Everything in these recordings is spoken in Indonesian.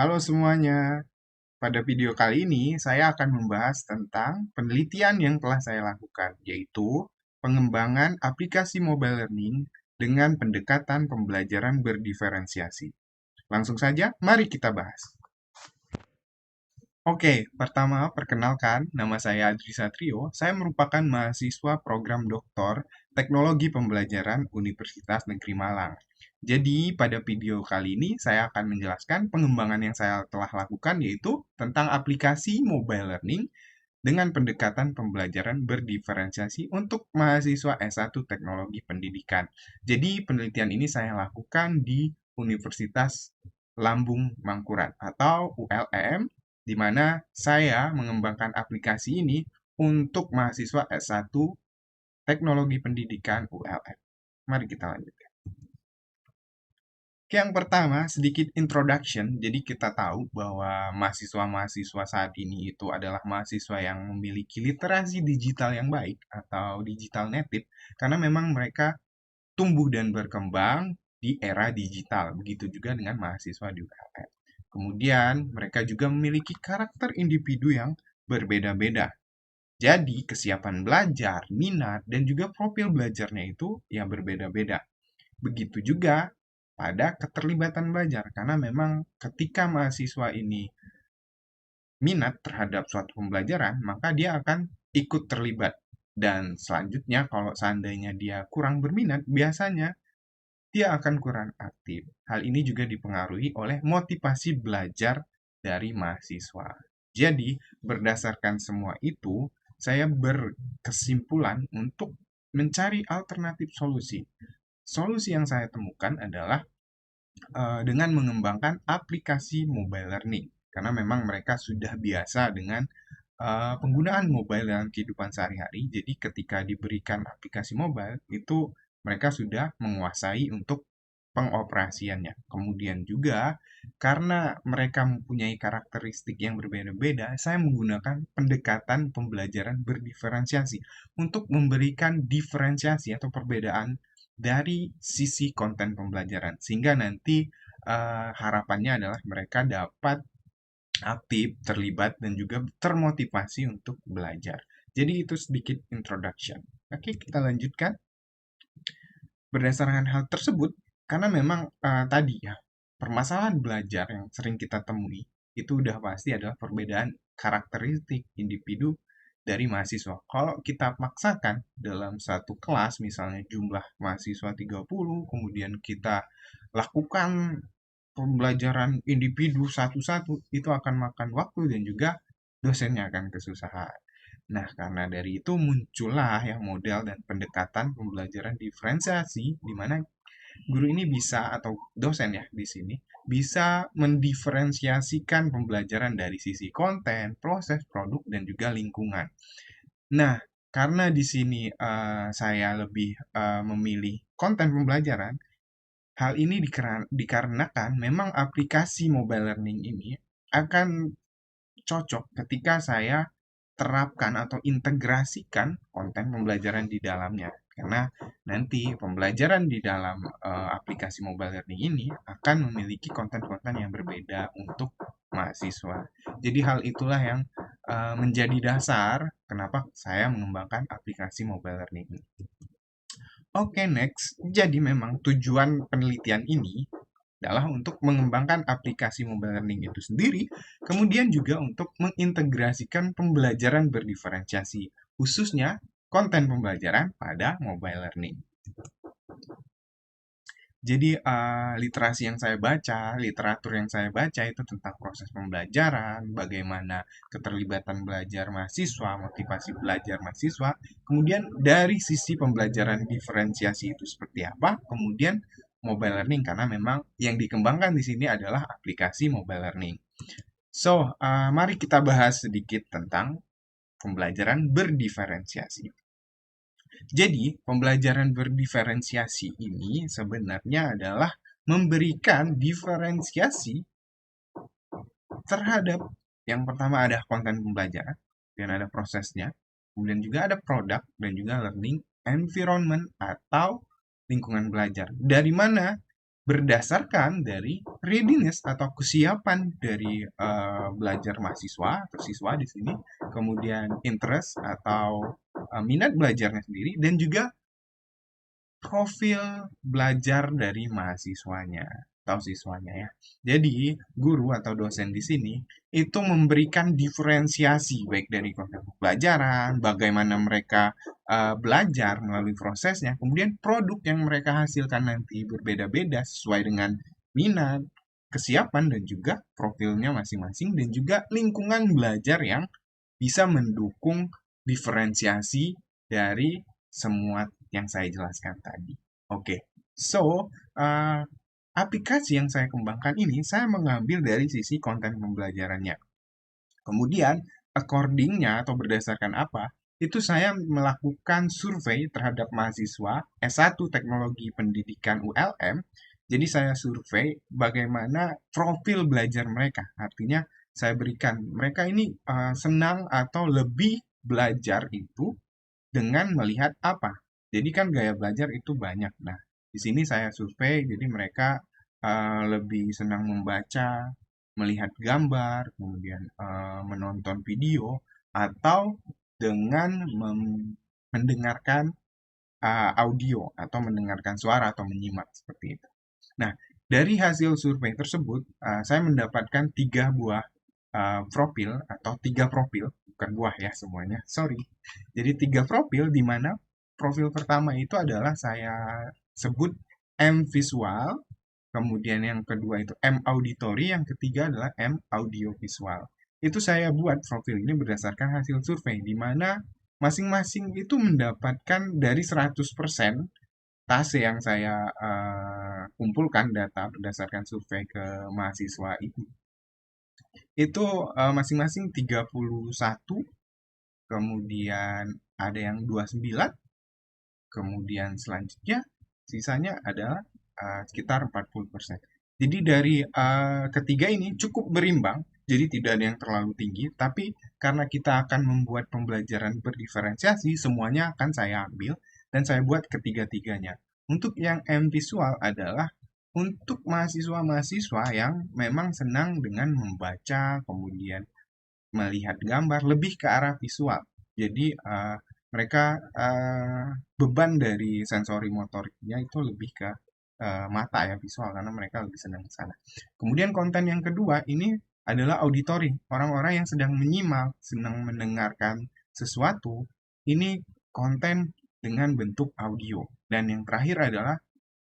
Halo semuanya, pada video kali ini saya akan membahas tentang penelitian yang telah saya lakukan, yaitu pengembangan aplikasi mobile learning dengan pendekatan pembelajaran berdiferensiasi. Langsung saja, mari kita bahas. Oke, pertama perkenalkan, nama saya Adri Satrio. Saya merupakan mahasiswa program Doktor Teknologi Pembelajaran Universitas Negeri Malang. Jadi, pada video kali ini saya akan menjelaskan pengembangan yang saya telah lakukan, yaitu tentang aplikasi mobile learning dengan pendekatan pembelajaran berdiferensiasi untuk mahasiswa S1 Teknologi Pendidikan. Jadi, penelitian ini saya lakukan di Universitas Lambung Mangkurat atau ULM, di mana saya mengembangkan aplikasi ini untuk mahasiswa S1 Teknologi Pendidikan ULM. Mari kita lanjutkan. Yang pertama, sedikit introduction. Jadi kita tahu bahwa mahasiswa-mahasiswa saat ini itu adalah mahasiswa yang memiliki literasi digital yang baik atau digital native, karena memang mereka tumbuh dan berkembang di era digital. Begitu juga dengan mahasiswa di ULM. Kemudian, mereka juga memiliki karakter individu yang berbeda-beda. Jadi, kesiapan belajar, minat, dan juga profil belajarnya itu yang berbeda-beda. Begitu juga pada keterlibatan belajar, karena memang ketika mahasiswa ini minat terhadap suatu pembelajaran, maka dia akan ikut terlibat. Dan selanjutnya, kalau seandainya dia kurang berminat, biasanya dia akan kurang aktif. Hal ini juga dipengaruhi oleh motivasi belajar dari mahasiswa. Jadi, berdasarkan semua itu, saya berkesimpulan untuk mencari alternatif solusi. Solusi yang saya temukan adalah dengan mengembangkan aplikasi mobile learning. Karena memang mereka sudah biasa dengan penggunaan mobile dalam kehidupan sehari-hari. Jadi ketika diberikan aplikasi mobile, itu mereka sudah menguasai untuk pengoperasiannya. Kemudian juga karena mereka mempunyai karakteristik yang berbeda-beda, saya menggunakan pendekatan pembelajaran berdiferensiasi untuk memberikan diferensiasi atau perbedaan dari sisi konten pembelajaran. Sehingga nanti harapannya adalah mereka dapat aktif, terlibat, dan juga termotivasi untuk belajar. Jadi itu sedikit introduction. Oke, kita lanjutkan. Berdasarkan hal tersebut, karena memang tadi ya, permasalahan belajar yang sering kita temui, itu udah pasti adalah perbedaan karakteristik individu dari mahasiswa. Kalau kita paksakan dalam satu kelas, misalnya jumlah mahasiswa 30, kemudian kita lakukan pembelajaran individu satu-satu, itu akan makan waktu dan juga dosennya akan kesusahan. Nah, karena dari itu muncullah yang model dan pendekatan pembelajaran diferensiasi, di mana guru ini bisa, atau dosen ya di sini, bisa mendiferensiasikan pembelajaran dari sisi konten, proses, produk, dan juga lingkungan. Nah, karena di sini saya lebih memilih konten pembelajaran, hal ini dikarenakan memang aplikasi mobile learning ini akan cocok ketika saya terapkan atau integrasikan konten pembelajaran di dalamnya. Karena nanti pembelajaran di dalam aplikasi mobile learning ini akan memiliki konten-konten yang berbeda untuk mahasiswa. Jadi hal itulah yang menjadi dasar kenapa saya mengembangkan aplikasi mobile learning ini. Oke, next. Jadi memang tujuan penelitian ini adalah untuk mengembangkan aplikasi mobile learning itu sendiri, kemudian juga untuk mengintegrasikan pembelajaran berdiferensiasi, khususnya konten pembelajaran pada mobile learning. Jadi literasi yang saya baca, literatur yang saya baca itu tentang proses pembelajaran, bagaimana keterlibatan belajar mahasiswa, motivasi belajar mahasiswa, kemudian dari sisi pembelajaran diferensiasi itu seperti apa, kemudian mobile learning karena memang yang dikembangkan di sini adalah aplikasi mobile learning. So, mari kita bahas sedikit tentang pembelajaran berdiferensiasi. Jadi, pembelajaran berdiferensiasi ini sebenarnya adalah memberikan diferensiasi terhadap yang pertama ada konten pembelajaran, dan ada prosesnya, kemudian juga ada produk, dan juga learning environment atau lingkungan belajar. Dari mana berdasarkan dari readiness atau kesiapan dari belajar mahasiswa atau siswa di sini, kemudian interest atau minat belajarnya sendiri, dan juga profil belajar dari mahasiswanya atau siswanya ya. Jadi, guru atau dosen di sini itu memberikan diferensiasi baik dari konten pembelajaran, bagaimana mereka belajar melalui prosesnya, kemudian produk yang mereka hasilkan nanti berbeda-beda sesuai dengan minat, kesiapan, dan juga profilnya masing-masing, dan juga lingkungan belajar yang bisa mendukung diferensiasi dari semua yang saya jelaskan tadi. Oke, so aplikasi yang saya kembangkan ini saya mengambil dari sisi konten pembelajarannya. Kemudian, accordingnya atau berdasarkan apa, itu saya melakukan survei terhadap mahasiswa S1 Teknologi Pendidikan ULM. Jadi saya survei bagaimana profil belajar mereka. Artinya saya berikan mereka ini senang atau lebih belajar itu dengan melihat apa. Jadi kan gaya belajar itu banyak. Nah, di sini saya survei, jadi mereka lebih senang membaca, melihat gambar, kemudian menonton video, atau dengan mendengarkan audio atau mendengarkan suara atau menyimak seperti itu. Nah, dari hasil survei tersebut, saya mendapatkan 3 buah profil atau 3 profil, bukan buah ya semuanya, sorry. Jadi 3 profil di mana profil pertama itu adalah saya sebut M visual, kemudian yang kedua itu M auditory, yang ketiga adalah M audiovisual. Itu saya buat profil ini berdasarkan hasil survei, di mana masing-masing itu mendapatkan dari 100% tase yang saya kumpulkan data berdasarkan survei ke mahasiswa itu masing-masing 31, kemudian ada yang 29, kemudian selanjutnya sisanya adalah sekitar 40%. Jadi dari ketiga ini cukup berimbang, jadi tidak ada yang terlalu tinggi, tapi karena kita akan membuat pembelajaran berdiferensiasi, semuanya akan saya ambil dan saya buat ketiga-tiganya. Untuk yang M visual adalah untuk mahasiswa-mahasiswa yang memang senang dengan membaca, kemudian melihat gambar, lebih ke arah visual. Jadi mereka beban dari sensori motoriknya itu lebih ke mata ya, visual, karena mereka lebih senang ke sana. Kemudian konten yang kedua ini adalah auditory, orang-orang yang sedang menyimak, sedang mendengarkan sesuatu, ini konten dengan bentuk audio. Dan yang terakhir adalah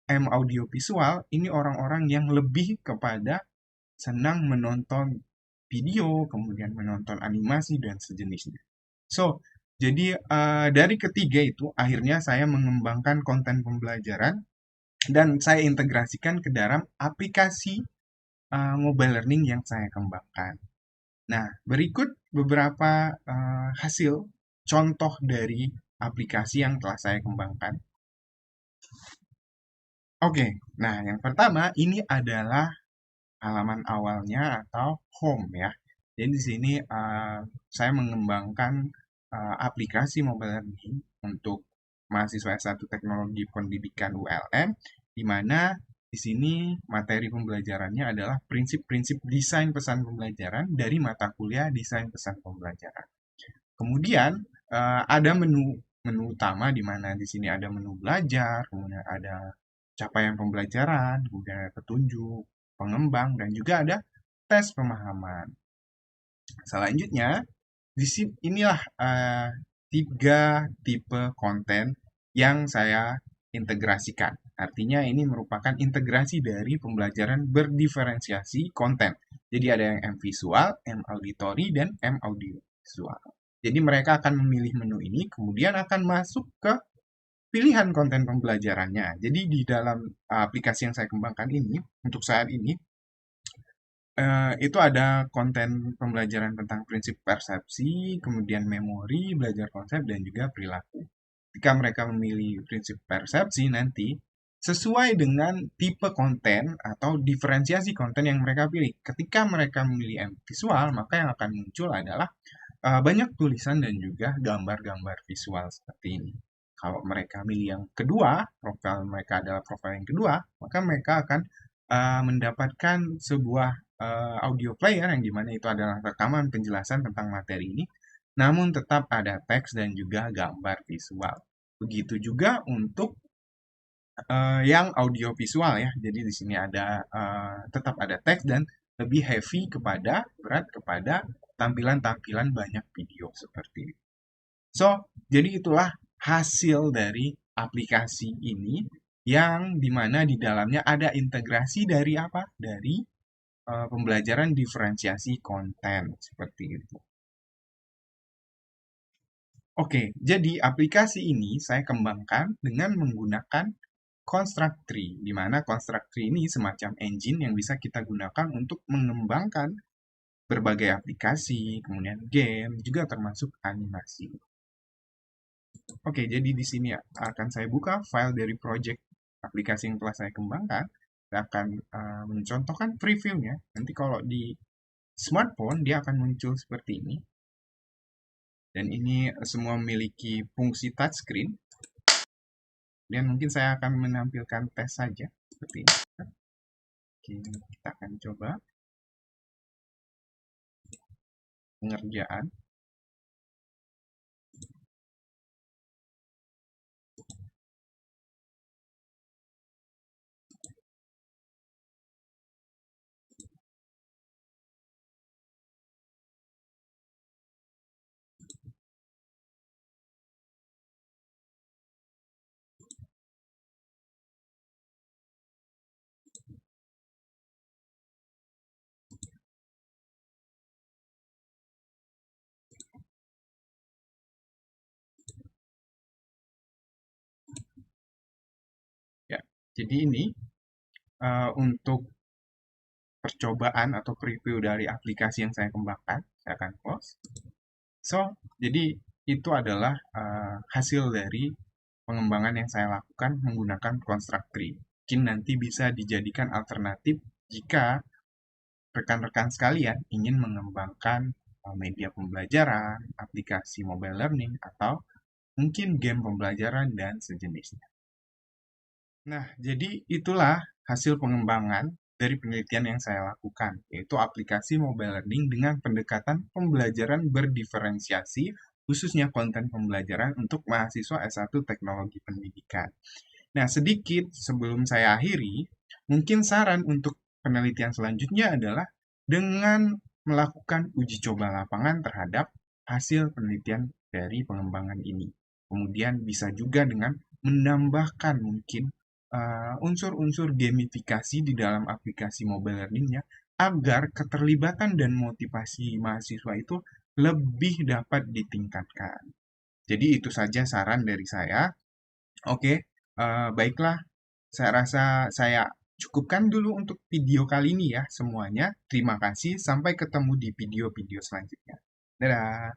M audio visual, ini orang-orang yang lebih kepada senang menonton video, kemudian menonton animasi dan sejenisnya. So, jadi dari ketiga itu akhirnya saya mengembangkan konten pembelajaran dan saya integrasikan ke dalam aplikasi mobile learning yang saya kembangkan. Nah, berikut beberapa hasil contoh dari aplikasi yang telah saya kembangkan. Oke, nah yang pertama ini adalah halaman awalnya atau home ya. Jadi di sini saya mengembangkan aplikasi mobile learning untuk mahasiswa S1 Teknologi Pendidikan ULM, di mana di sini materi pembelajarannya adalah prinsip-prinsip desain pesan pembelajaran dari mata kuliah desain pesan pembelajaran. Kemudian ada menu utama, di mana di sini ada menu belajar, kemudian ada capaian pembelajaran, kemudian ada petunjuk, pengembang, dan juga ada tes pemahaman. Selanjutnya, di sini inilah 3 tipe konten yang saya integrasikan. Artinya ini merupakan integrasi dari pembelajaran berdiferensiasi konten. Jadi ada yang M visual, M auditory, dan M audio visual. Jadi mereka akan memilih menu ini, kemudian akan masuk ke pilihan konten pembelajarannya. Jadi di dalam aplikasi yang saya kembangkan ini, untuk saat ini, itu ada konten pembelajaran tentang prinsip persepsi, kemudian memori, belajar konsep, dan juga perilaku. Jika mereka memilih prinsip persepsi nanti, sesuai dengan tipe konten atau diferensiasi konten yang mereka pilih. Ketika mereka memilih visual, maka yang akan muncul adalah banyak tulisan dan juga gambar-gambar visual seperti ini. kalau mereka milih yang kedua, profil mereka adalah profil yang kedua, maka mereka akan mendapatkan sebuah audio player yang dimana itu adalah rekaman penjelasan tentang materi ini, namun tetap ada teks dan juga gambar visual. Begitu juga untuk yang audio visual ya. Jadi di sini ada tetap ada teks dan lebih heavy kepada berat kepada tampilan-tampilan banyak video seperti itu. So, jadi itulah hasil dari aplikasi ini yang dimana di dalamnya ada integrasi dari apa? Dari pembelajaran diferensiasi konten seperti itu. Oke, jadi aplikasi ini saya kembangkan dengan menggunakan Construct Tree, di mana Construct Tree ini semacam engine yang bisa kita gunakan untuk mengembangkan berbagai aplikasi, kemudian game, juga termasuk animasi. Oke, jadi di sini akan saya buka file dari project aplikasi yang telah saya kembangkan. Saya akan mencontohkan previewnya. Nanti kalau di smartphone, dia akan muncul seperti ini. Dan ini semua memiliki fungsi touchscreen. Dan mungkin saya akan menampilkan tes saja, seperti ini. Oke, kita akan coba pengerjaan. Ya, jadi ini untuk percobaan atau preview dari aplikasi yang saya kembangkan. Saya akan close. So, jadi itu adalah hasil dari pengembangan yang saya lakukan menggunakan Construct Tree. Mungkin nanti bisa dijadikan alternatif jika rekan-rekan sekalian ingin mengembangkan media pembelajaran, aplikasi mobile learning, atau mungkin game pembelajaran dan sejenisnya. Nah, jadi itulah hasil pengembangan dari penelitian yang saya lakukan, yaitu aplikasi mobile learning dengan pendekatan pembelajaran berdiferensiasi, khususnya konten pembelajaran untuk mahasiswa S1 Teknologi Pendidikan. Nah, sedikit sebelum saya akhiri, mungkin saran untuk penelitian selanjutnya adalah dengan melakukan uji coba lapangan terhadap hasil penelitian dari pengembangan ini. Kemudian bisa juga dengan menambahkan mungkin unsur-unsur gamifikasi di dalam aplikasi mobile learning-nya agar keterlibatan dan motivasi mahasiswa itu lebih dapat ditingkatkan. Jadi itu saja saran dari saya. Oke, baiklah. Saya rasa saya cukupkan dulu untuk video kali ini ya semuanya. Terima kasih. Sampai ketemu di video-video selanjutnya. Dadah.